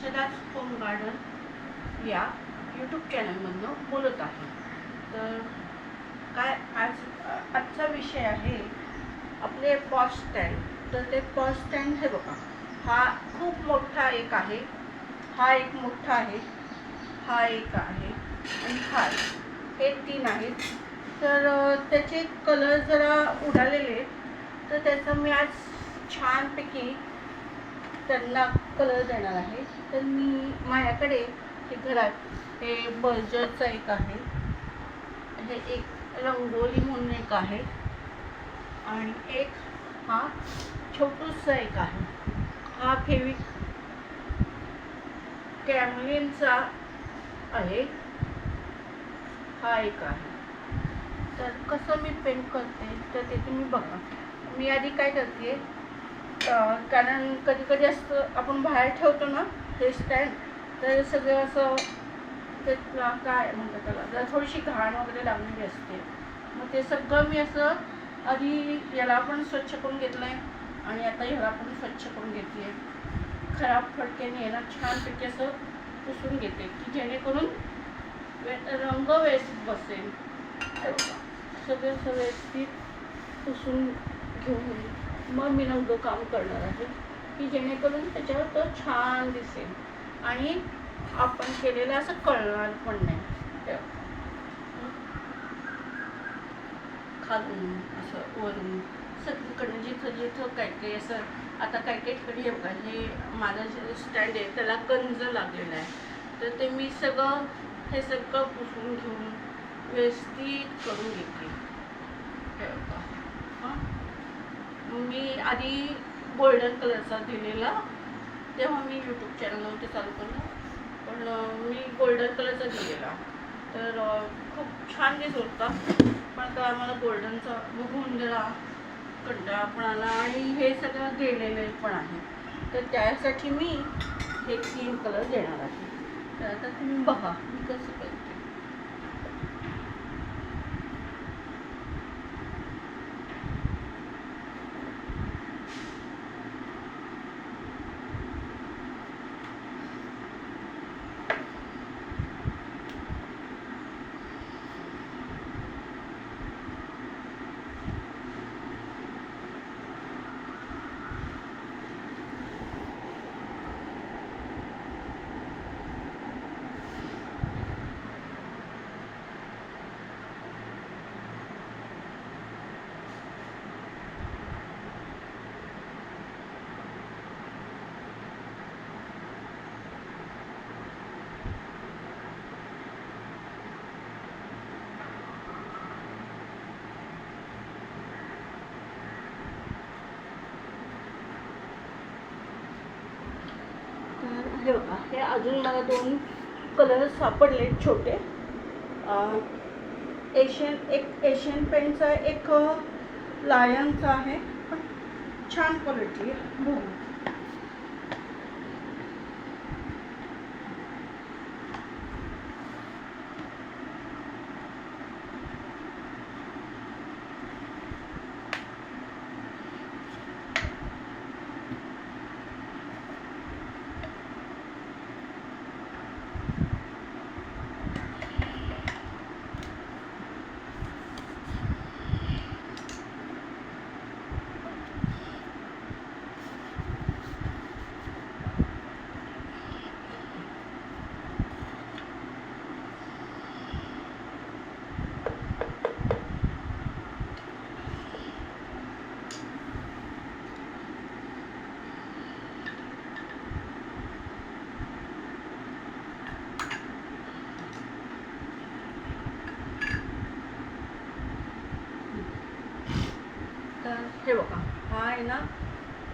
अक्षदाच home garden या YouTube चॅनलमधून बोलत आहे. तर काय आजचा विषय आहे आपले पॉज स्टँड. तर ते पॉज स्टँड हे बघा, हा खूप मोठा एक आहे, हा एक मोठा आहे, हा एक आहे आणि हा हे 3 आहेत. तर त्याचे कलर जरा उडालेले, तर त्याचं मी आज छानपैकी त्यांना कलर देणार आहे. तर मी माझ्याकडे हे घरात हे बर्जरचं एक आहे, हे एक रंगोली म्हणून एक आहे आणि एक हा छोटूसा एक आहे. हा कॅमलिनचा आहे, हा एक आहे. तर कसं मी पेंट करते तर ते तुम्ही बघा. मी आधी काय करते, कारण कधी कधी असं आपण बाहेर ठेवतो ना हे स्टँड, तर सगळं असं त्याला काय म्हणतात त्याला जरा थोडीशी घाण वगैरे लागलेली असते. मग ते सगळं मी असं आधी याला पण स्वच्छ करून घेतलं आहे आणि आता ह्याला पण स्वच्छ करून घेते आहे. खराब फडक्याने याला छानपैकी असं पुसून घेते की जेणेकरून रंग व्यवस्थित बसेल. सगळं व्यवस्थित पुसून घेऊन मग मी नवं काम करणार आहे की जेणेकरून त्याच्यावर तो छान दिसेल आणि आपण केलेलं असं कळणार पण नाही. खालून असं वरून सगळीकडे जिथं जिथं काय काही असं, आता काय काही ठिकाणी हे बघा, हे माझं जे स्टँड आहे त्याला गंज लागलेला आहे. तर ते मी हे सगळं पुसून घेऊन व्यवस्थित करून घेते. हे बघा, मी आधी गोल्डन कलरचा दिलेला तेव्हा मी यूट्यूब चॅनलवरती चालू केलं, पण मी गोल्डन कलरचा दिलेला तर खूप छान दिसत होता. पण आता आम्हाला गोल्डनचा बघून जरा कंटाळा पण आला आणि हे सगळं गेलेलं पण आहे. तर त्यासाठी मी हे 3 कलर देणार आहे. तर आता तुम्ही बघा मी कसं करते. हे बघा, हे अजून मला 2 कलर सापडले छोटे. एशियन पेंटचा एक लायनचा आहे, पण छान क्वालिटी आहे. बघू हे बघा, हा आहे ना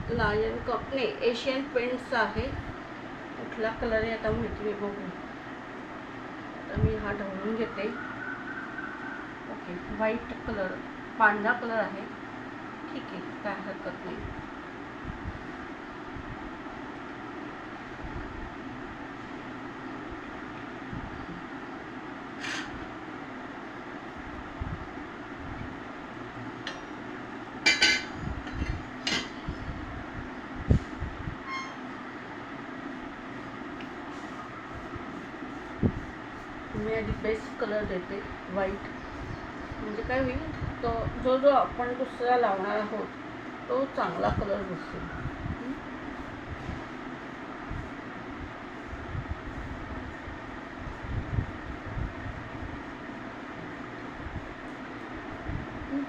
लायन कंपनी एशियन पेंट्सचा आहे. कुठला कलर आहे आता माहिती नाही, बघू. तर मी हा ढवळून घेते. ओके, व्हाईट कलर, पांढरा कलर आहे. ठीक आहे, काय हरकत नाही. मी आधी बेस्ट कलर देते व्हाईट, म्हणजे काय होईल, तो जो जो आपण दुसरा लावणार आहोत तो चांगला कलर दिसेल.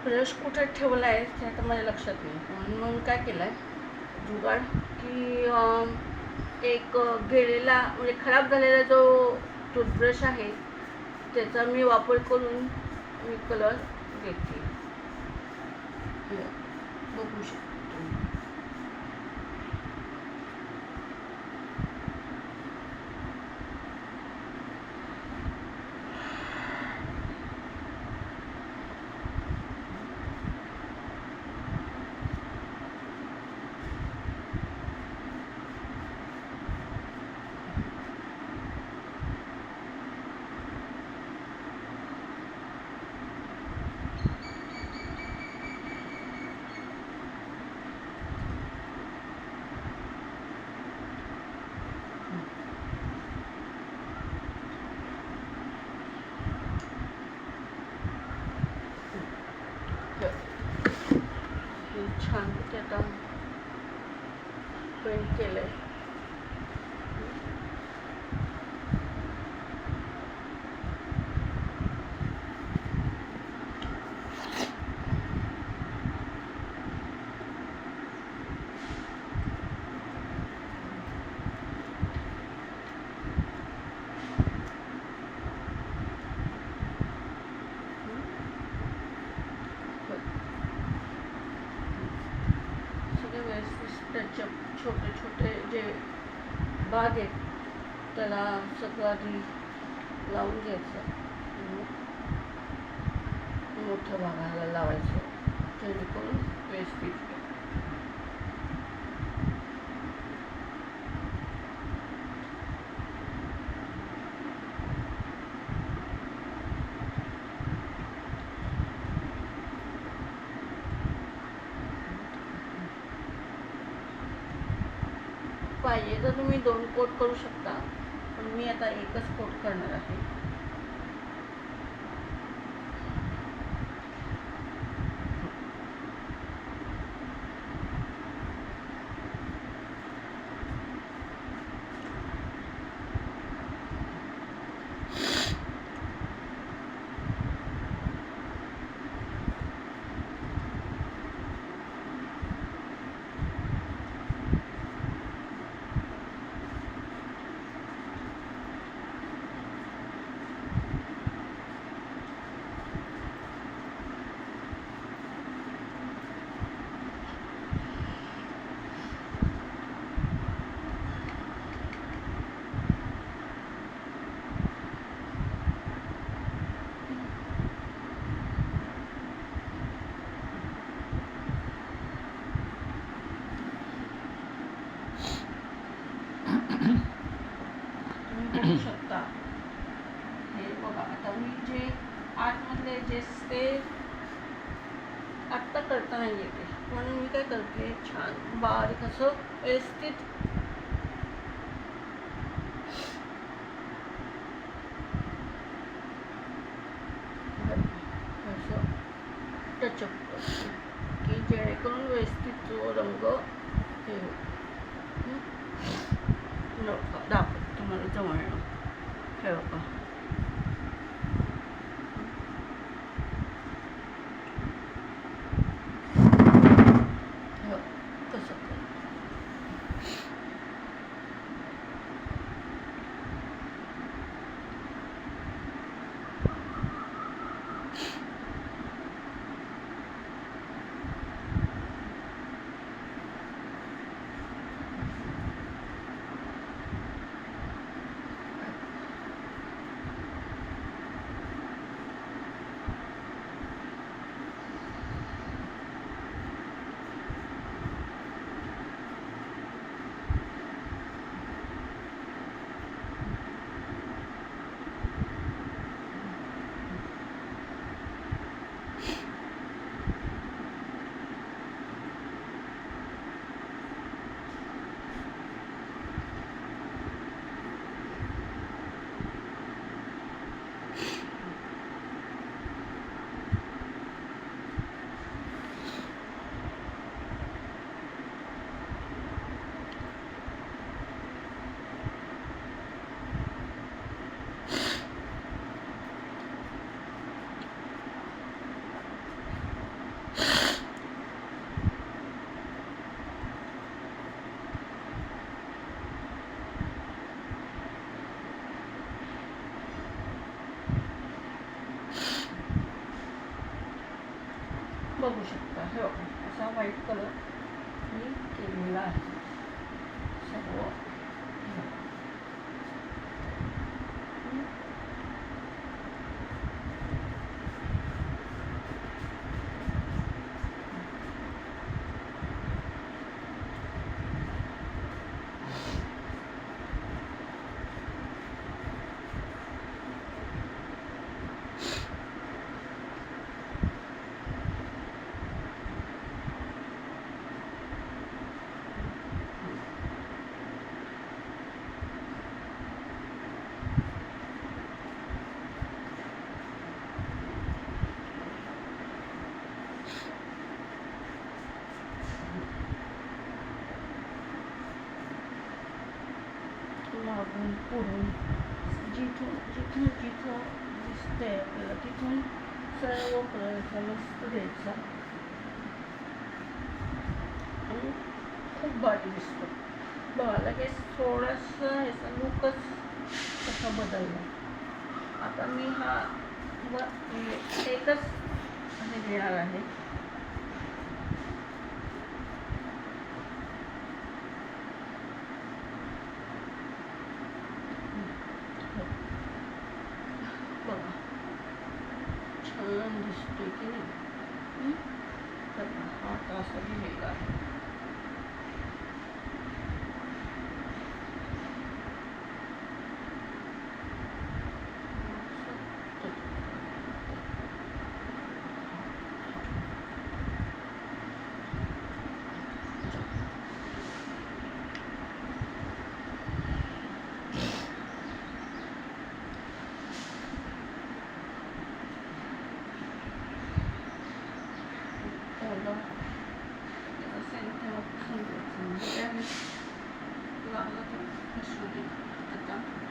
ब्रश कुठे ठेवला आहे ते आता माझ्या लक्षात नाही, म्हणून मग काय केलं आहे जुगाड की एक गेलेला म्हणजे खराब झालेला जो टूथब्रश आहे त्याचा मी वापर करून मी कलर देते. बघू शकतो तुम्ही. छान ते आता पेंट केलंय. त्याच्या छोटे छोटे जे भाग आहेत त्याला सगळं आधी लावून घ्यायचं, मोठ्या भागाला लावायचं जेणेकरून व्यवस्थित. पाहिजे तर तुम्ही 2 कोट करू शकता, पण मी आता एकच कोट करणार आहे. बघू शकता. हे बघा, आता मी जे आतमधले जे ते आत्ता करता नाही येते, म्हणून मी काय करते छान बारीक असं व्यवस्थित असं टचअप करते की जेणेकरून व्यवस्थित जो रंग हे दाखव तुम्हाला जवळ हे बघा. कसं बघू शकता. हे बघा असा व्हाईट कलर मी केलेला आहे सर्व. मागून पुढून जिथून जिथून जिथं दिसते आपल्याला तिथून सर्व कलरचा मस्त द्यायचा आणि खूप भारी दिसतो. बघा लगेच थोडासा ह्याचा लुकच कसा बदलला. आता मी हा एकच हे देणार आहे. बघा छान दिसतोय की नाही. तर हा आता असा दिलेला आहे. लागला तर आता